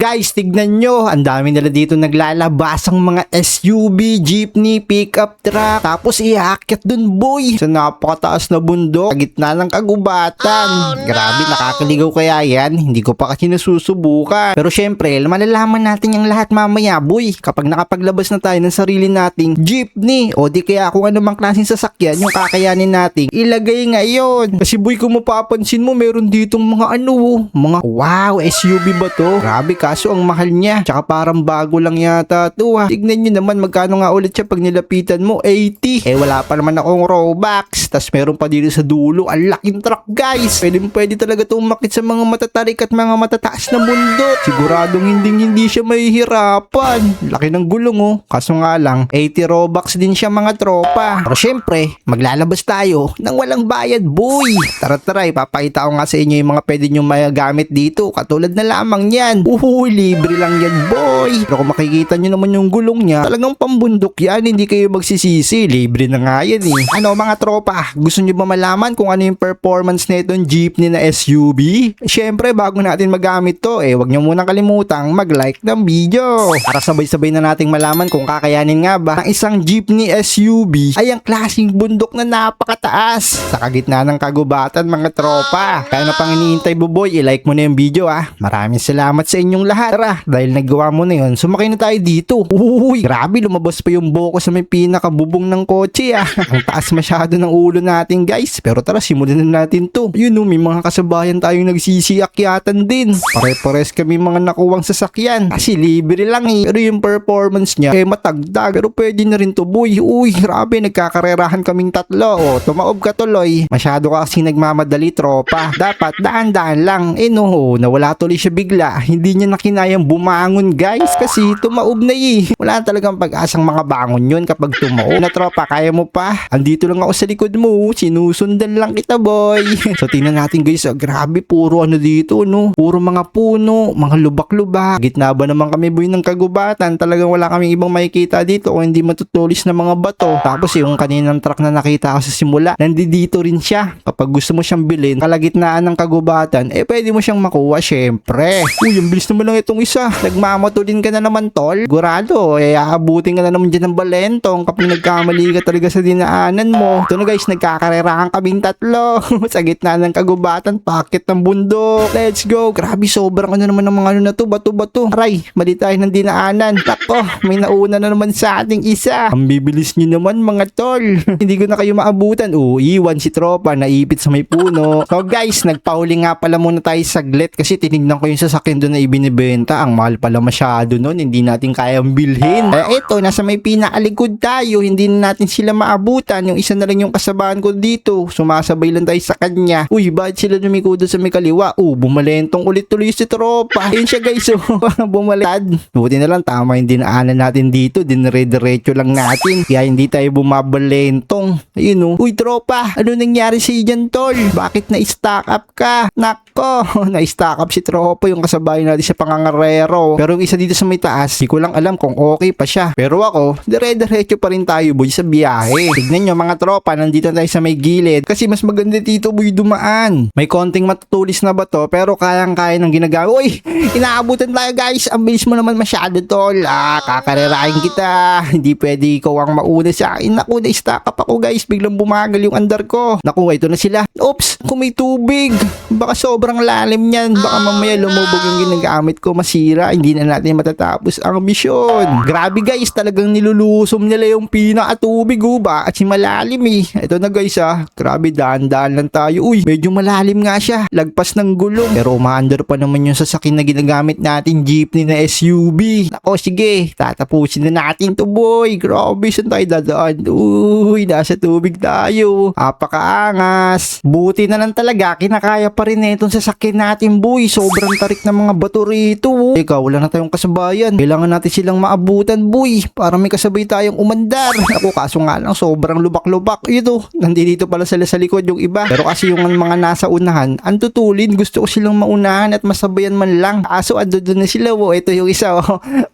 Guys, tignan nyo. Ang dami nila dito naglalabasang mga SUV, jeepney, pickup truck. Tapos iaakyat dun boy sa napakataas na bundok sa gitna ng kagubatan. Grabe, nakakaligaw kaya yan. Hindi ko pa kasi nasusubukan. Pero syempre, malalaman natin yung lahat mamaya boy kapag nakapaglabas na tayo ng sarili nating jeepney o di kaya kung anumang klaseng sasakyan yung kakayanin nating ilagay ngayon. Kasi boy, kung mapapansin mo, meron ditong mga mga wow, SUV ba to? Grabe, kaso ang mahal niya. Tsaka parang bago lang yata to ha. Tignan nyo naman magkano nga ulit siya pag nilapitan mo, 80. Wala pa naman akong Robux. Tas meron pa dito sa dulo, ang laking truck guys. Pwede talaga to umakit sa mga matatarik at mga matataas na bundok. Siguradong hindi siya mahihirapan. Laki ng gulong oh. Kaso nga lang, 80 Robux din siya mga tropa. Pero syempre, maglalabas tayo nang walang bayad boy. Tara, ipapakita ko nga sa inyo yung mga pwede nyo magamit dito. Katulad na lamang yan. Libre lang yan boy. Pero kung makikita nyo naman yung gulong niya, talagang pambundok yan. Hindi kayo magsisisi. Libre na nga yan eh. Ano mga tropa, gusto nyo ba malaman kung ano yung performance na itong jeepney na SUV? Syempre, bago natin magamit to, wag nyo munang kalimutang mag-like ng video. Para sabay-sabay na nating malaman kung kakayanin nga ba ng isang jeepney SUV ay ang klaseng bundok na napakataas sa kagitna ng kagubatan mga tropa. Kaya na pang iniintay buboy, i-like mo na yung video ah. Maraming salamat sa inyong lahat. Tara, dahil nagawa mo na yun, sumakay na tayo dito. Grabe, lumabas pa yung buko sa may pinakabubong ng kotse ah. Ang taas masyado ng ulo natin guys. Pero tara, simulan na natin to. Yun may mga kasabayan tayong nagsisiakyatan din. Pare-pares kami mga nakuwang sasakyan. Kasi libre lang eh. Pero yung performance niya, matagdag. Pero pwede na rin to boy. Grabe, nagkakarerahan kaming tatlo. Tumaob ka tuloy. Masyado ka kasi nagmamadali tropa. Dapat daan-daan lang. Nawala tuloy siya bigla. Hindi niya nakinayang bumangon guys. Kasi tumaob na Wala talagang pag-asang mga bangon yun kapag tumaob. Na tropa, kaya mo pa? Andito lang ako sa likod mo. Sinusundan lang kita boy. So tingnan natin guys. Grabe, puro dito no. Puro mga puno, mga lubak-lubak. Gitna ba naman kami boy ng kagubatan? Talagang wala kaming ibang makikita dito kung hindi matutulis na mga bato. Tapos yung kaninang truck na nakita ko sa simula, nandito rin siya. Kapag gusto mo siyang bilhin, kalagitnaan ng kagubatan, pwede mo siyang makuha syempre. Ang bilis naman lang itong isa. Nagmamatulin ka na naman tol. Gurado, aabutin ka na naman dyan ng balentong kapag nagkamali ka talaga sa dinaanan mo. Ito na guys, nagkakarerahan kaming tatlo. Sa gitna ng kagubatan, pakit ng bundok. Let's go. Grabe, sobrang naman ng mga na to, bato-bato. Aray, mali tayo ng dinaanan. Tako, may nauna na naman sa ating isa. Ang bibilis nyo naman mga tol. Hindi ko na kayo maabutan. Iwan si tropa, naipit sa may puno. So guys, nagpahuli nga pala muna tayo saglit kasi tinignan ko yung sasakyan doon na ibinibenta. Ang mahal pala masyado nun, hindi natin kayang bilhin. Eto, nasa may pinakalikod tayo, hindi na natin sila maabutan. Yung isa na lang yung kasabahan ko dito. Sumasabay lang tayo sa kanya. Bakit sila lumiko doon sa may kaliwa? Bumalentong ulit tuloy si tropa. Ayun siya guys, bumalatad. Buti na lang, tama yung dinaanan natin dito. Dinire-diretso lang natin. Kaya hindi tayo bumabalentong. Ayun tropa, ano nangyari sa dyan tol? Bakit na-stack up ka? Nako, na-stack up si tropa, yung kasabayan natin sa pangangarero. Pero yung isa dito sa may taas, di ko lang alam kung okay pa siya. Pero ako, dire-diretso pa rin tayo boy sa biyahe. Tignan nyo mga tropa, nandito tayo sa may gilid. Kasi mas maganda dito boy dumaan. May konting matutulis na bato, pero kayang-kaya ng ginagawa. Inaabutan tayo guys. Ang bilis mo naman masyado tol. Kakarerahin kita. Hindi pwede ikaw ang mauna sa akin. Naku, na-stack up ako guys. Biglang bumagal yung andar ko. Naku, ito na sila. Oops, kung may tubig. Baka sobrang lalim niyan. Baka mamaya lumubog yung ginagamit ko, masira. Hindi na natin matatapos ang misyon. Grabe guys, talagang nilulusom nila yung pinakatubig ba? At si malalim Ito na guys Grabe, daan-daan lang tayo. Medyo malalim nga siya. Lagpas ng gulong. Pero umaandar pa naman yung sasakyan na ginagamit natin, jeepney na SUV. Nako, sige. Tatapusin na natin to boy. Grabe, saan tayo dadaan? Nasa tubig tayo. Apakaangas. Buti na lang talaga, kinakaya pa rin itong sasakyan natin boy. Sobrang tarik ng mga bato rito. Teka, wala na tayong kasabayan. Kailangan natin silang maabutan boy. Para may kasabay tayong umandar. Ako, kaso nga lang, sobrang lubak-lubak. Nandito pala sila sa likod yung iba. Pero kasi yung mga nasa unahan, ang tutulin. Gusto ko silang maunahan at masabayan man lang. Kaso ando doon na sila Ito yung isa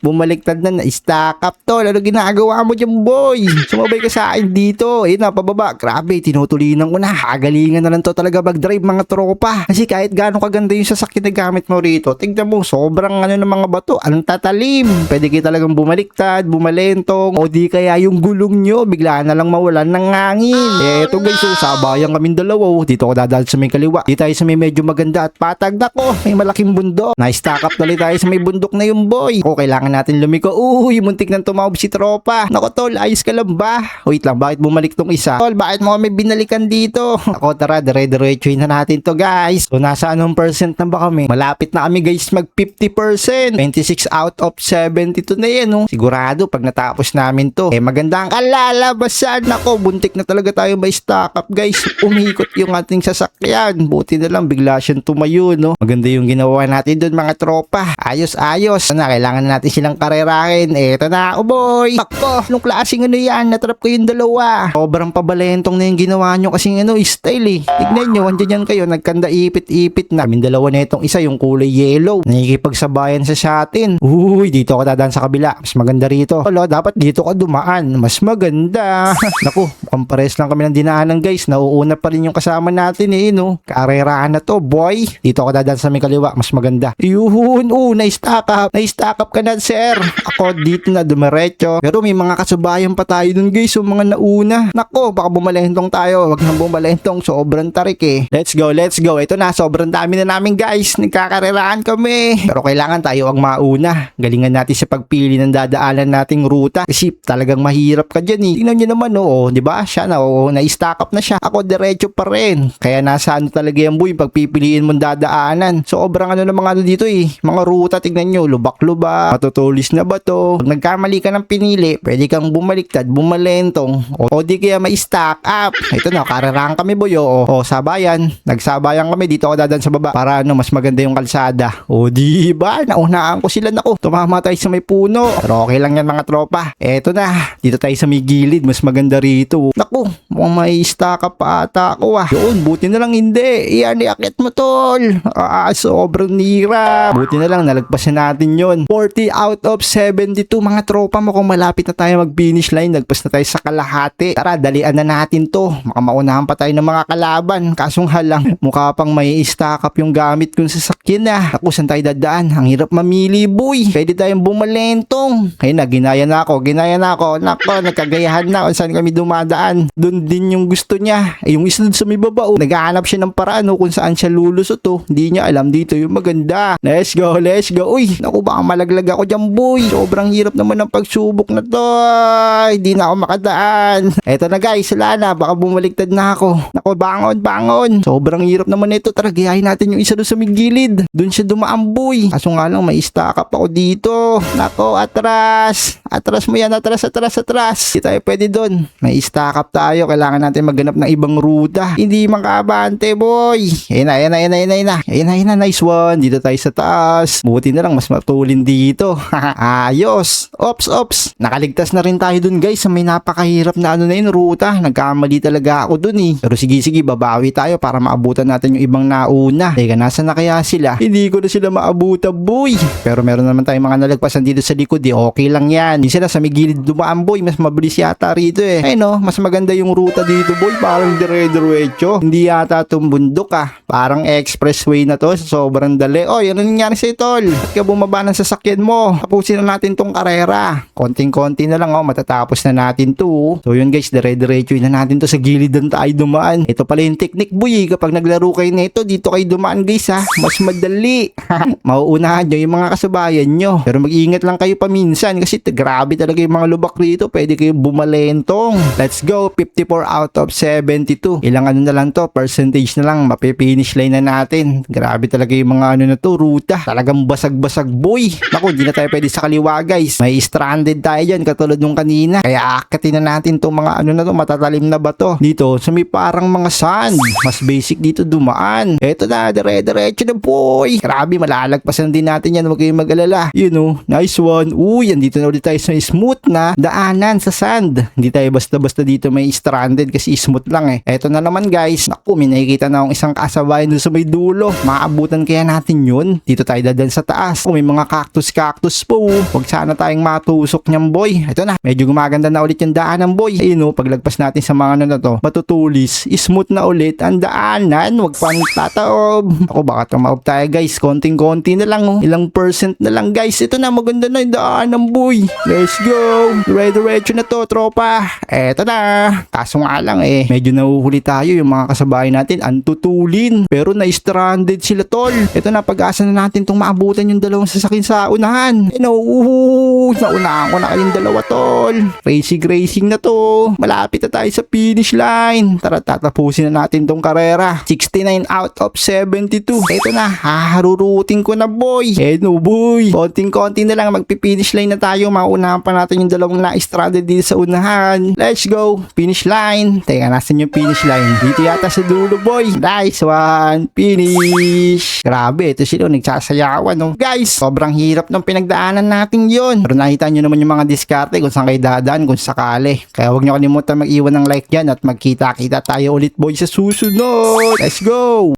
bumaliktad na na-stack up tol. Ano ginagawa mo dyan boy? Sumabay ka sa akin dito. Ayun na, pababa. Grabe, tinutulinan ko na. Hagalingan na lang to talaga mag-drive mga tropa. Kasi kahit gaano kaganda yung sasakyan na gamit mo rito, tignan mo, sobrang ano ng mga bato. Anong tatalim? Pwede kayo talagang bumaliktad, bumalentong, o di kaya yung gulong nyo, bigla na lang mawalan ng hangin. Eto guys, so sabayan kaming dalawa. Dito ako dadal sa may kaliwa. Dito tayo sa may medyo maganda at patag na ko. May malaking bundok. Na-stack up tuloy tayo sa may bundok na yung boy. O, kailangan natin lumiko. Uy, muntik nang tumawag si tropa. Nako tol, ayos ka lang ba? Wait lang, bakit bumalik tong isa? Tol, bakit mo kami binalikan dito? Ako, tara, dire-diretsuin na natin to guys. So, nasa anong percent na ba kami? Malapit na kami guys mag 50%. 26 out of 72 na yan, no? Sigurado, pag natapos namin to, maganda ang kalalabasan. Nako, buntik na talaga tayo may stack up guys. Umikot yung ating sasakyan. Buti na lang, bigla siyang tumayo, no? Maganda yung ginawa natin doon mga tropa. Ayos-ayos. Na, kailangan natin silang karerahin. Eto na ako, boy. Ako, nung klaseng ano yan, natrap ko yung dalawa. Sobrang pabalentong na yung ginawa nyo kasing ano, style eh. Tignan nyo, andyan yan kayo, nagkanda ipit-ipit na. Kaming dalawa na itong isa, yung kulay yellow. Nakikipagsabayan sa atin. Uy, dito ako dadaan sa kabila. Mas maganda rito. Wala, dapat dito ka dumaan. Mas maganda. Naku, mukhang pares lang kami ng dinaanan guys. Nauuna pa rin yung kasama natin eh, no? Karerahan na to, boy. Dito ako dadaan sa may kaliwa. Mas maganda. Yun, na-stack up. Na-stack up ka na, sir. Ako dito na dumiretso. Pero may mga kasubayan pa tayo dun guys. Yung mga nauna. Nako, baka bumalentong tayo. Wag nang bumalentong. Sobrang tarik eh. Let's go, let's go. Ito na, sobrang dami na namin guys. Nagkakarerahan kami. Pero kailangan tayo ang mauna. Galingan natin sa pagpili ng dadaanan nating ruta. Kasi talagang mahirap ka dyan eh. Tingnan nyo naman, oo. Diba? Siya na, oo. Na-stack up na siya. Ako diretso pa rin. Kaya nasa ano talaga yan boy. Pagpipiliin mong dadaanan. Sobrang ano ng mga ano dito eh. Mga ruta, tignan nyo. Lubak-lubak. Matutulis na ba to? Pag nagkamali ka ng pinili, pwede kang bumaliktad, bumalentong. O di kaya ma-stack up. Ito na, karerahan kami boy. O, sabayan. Nagsabayan kami. Dito ako dadan sa baba. Para ano, mas maganda yung kalsada. O diba? Naunaan ko sila. Naku, tumama tayo sa may puno. Pero okay lang yan mga tropa. Eto na. Dito tayo sa may gilid. Mas maganda rito. Naku, mukhang may stack up pa ata ako ah. Yun, buti na lang hindi. Iyan, iakit mo tol. Sobrang nira. Buti na lang, nalagpasan natin yun. 40 out of 72 mga tropa mo. Kung malapit na tayo mag-finish line, nagpas na tayo sa kalahati. Tara, dalian na natin to. Makamaunahan pa tayo ng mga kalaban. Kasong halang, mukha pang may stack up yung gamit kong sasakyan na. Naku, saan tayo dadaan? Ang hirap mamili, boy. Pwede tayong bumalentong. Ayun na, ginaya na ako. Nako, nagkagayahan na kung saan kami dumadaan. Doon din yung gusto niya. Yung isa dun sa may baba, naghahanap siya ng paraan kung saan siya lulusot to. Hindi niya alam dito yung maganda. Let's go. Uy, naku, baka malaglag ako dyan, boy. Sobrang hirap naman ng pagsubok na to. Hindi na ako makadaan. Eto na guys, wala na. Baka bumaliktad na ako. Naku, bangon. Sobrang hirap naman ito. Tara, gayahin natin yung isa doon sa may gilid. Doon siya dumaan, boy. Kaso nga lang, may stack up ako dito. Nako, atras. Atras mo yan, atras. Hindi tayo pwede doon. May stack up tayo. Kailangan natin maghanap ng ibang ruta. Hindi makabante, boy. Ayun na. Nice one. Dito tayo sa taas. Buti na lang, mas matulin dito. Ayos. Ops. Nakaligtas na rin tayo dun guys sa may napakahirap na ano na yun, ruta. Nagkamali talaga ako dun eh. Pero sige, babawi tayo para maabutan natin yung ibang nauna. Teka, nasa na kaya sila? Hindi ko na sila maabutan, boy. Pero meron naman tayong mga nalagpasan dito sa likod eh. Okay lang yan. Hindi sila sa may gilid dumaan, boy. Mas mabilis yata rito eh. Ay no, mas maganda yung ruta dito, boy. Parang dire-diretso. Hindi yata itong bundok ah. Parang expressway na to. Sobrang dali. Oh, yan ang nangyari sa'yo, tol. Ba't ka bumaba ng sasakyan mo? Tapusin na natin tong karera. Konting-konti na lang, oh. Matatapos na natin to. So yun guys, dire-diretso na natin to sa gilidan tayo dumaan. Ito pala yung technique, boy. Kapag naglaro kayo nito, dito kayo dumaan, guys, ha. Mas madali. Mauunahan nyo yung mga kasubayan nyo. Pero mag-iingat lang kayo paminsan kasi grabe talaga yung mga lubak rito. Pwede kayo bumalentong. Let's go. 54 out of 72. Ilang ano na lang to, percentage na lang. Mapipinish line na natin. Grabe talaga yung mga ano na to, ruta. Talagang basag-basag, boy. Naku, hindi na tayo pwede sa kaliwa, guys. May stranded tayo dyan katulad nung kanina. Kaya akatin na natin to mga ano na to, matatalim na bato. Dito, sa may parang mga sand. Mas basic dito dumaan. Eto na, dire-diretso na, boy. Grabe, malalagpasan din natin yan. Huwag kayong mag-alala. You know, nice one. Uy, andito na ulit tayo sa smooth na daanan sa sand. Hindi tayo basta-basta dito may stranded kasi smooth lang eh. Eto na naman, guys. Naku, may nakikita na akong isang kasabayan doon sa may dulo. Maabutan kaya natin yun. Dito tayo dadan sa taas. May mga cactus cactus po. Huwag sana tayong matusok niyan, boy. Ito na, medyo gumaganda na ulit yung daanan, boy. Ayun o, paglagpas natin sa mga ano na to, matutulis, smooth na ulit ang daanan. Huwag pang tataob. Ako, baka tumaob tayo, guys. Konting-konti na lang, oh. Ilang percent na lang, guys. Ito na, maganda na yung daanan, boy. Let's go. Diretso na to, tropa. Eto na. Kaso nga lang, medyo nahuhuli tayo. Yung mga kasabayan natin, antutulin. Pero na-stranded sila, tol. Ito na, pag-asa na natin itong maabutan yung dalawang sasakyan sa unahan. Naunahan ko na kayong dalawa, tol. Racing na to. Malapit na tayo sa finish line. Tara, tatapusin na natin tong karera. 69 out of 72. Ito na, haharurutin ko na, boy. Boy. Konting-konti na lang, magpi-finish line na tayo. Maunahan pa natin yung dalawang na-stranded dito sa unahan. Let's go. Finish line. Teka, nasan yung finish line? Dito yata sa dulo, boy. Nice one. Finish. Grabe, ito sila nagsasayawan, no? Guys, sobrang hirap ng pinagdaanan natin yon. Pero nakita nyo naman yung mga diskarte kung saan kayo dadaan kung sakali. Kaya huwag nyo kalimutan mag-iwan ng like dyan at magkita-kita tayo ulit, boy, sa susunod. Let's go!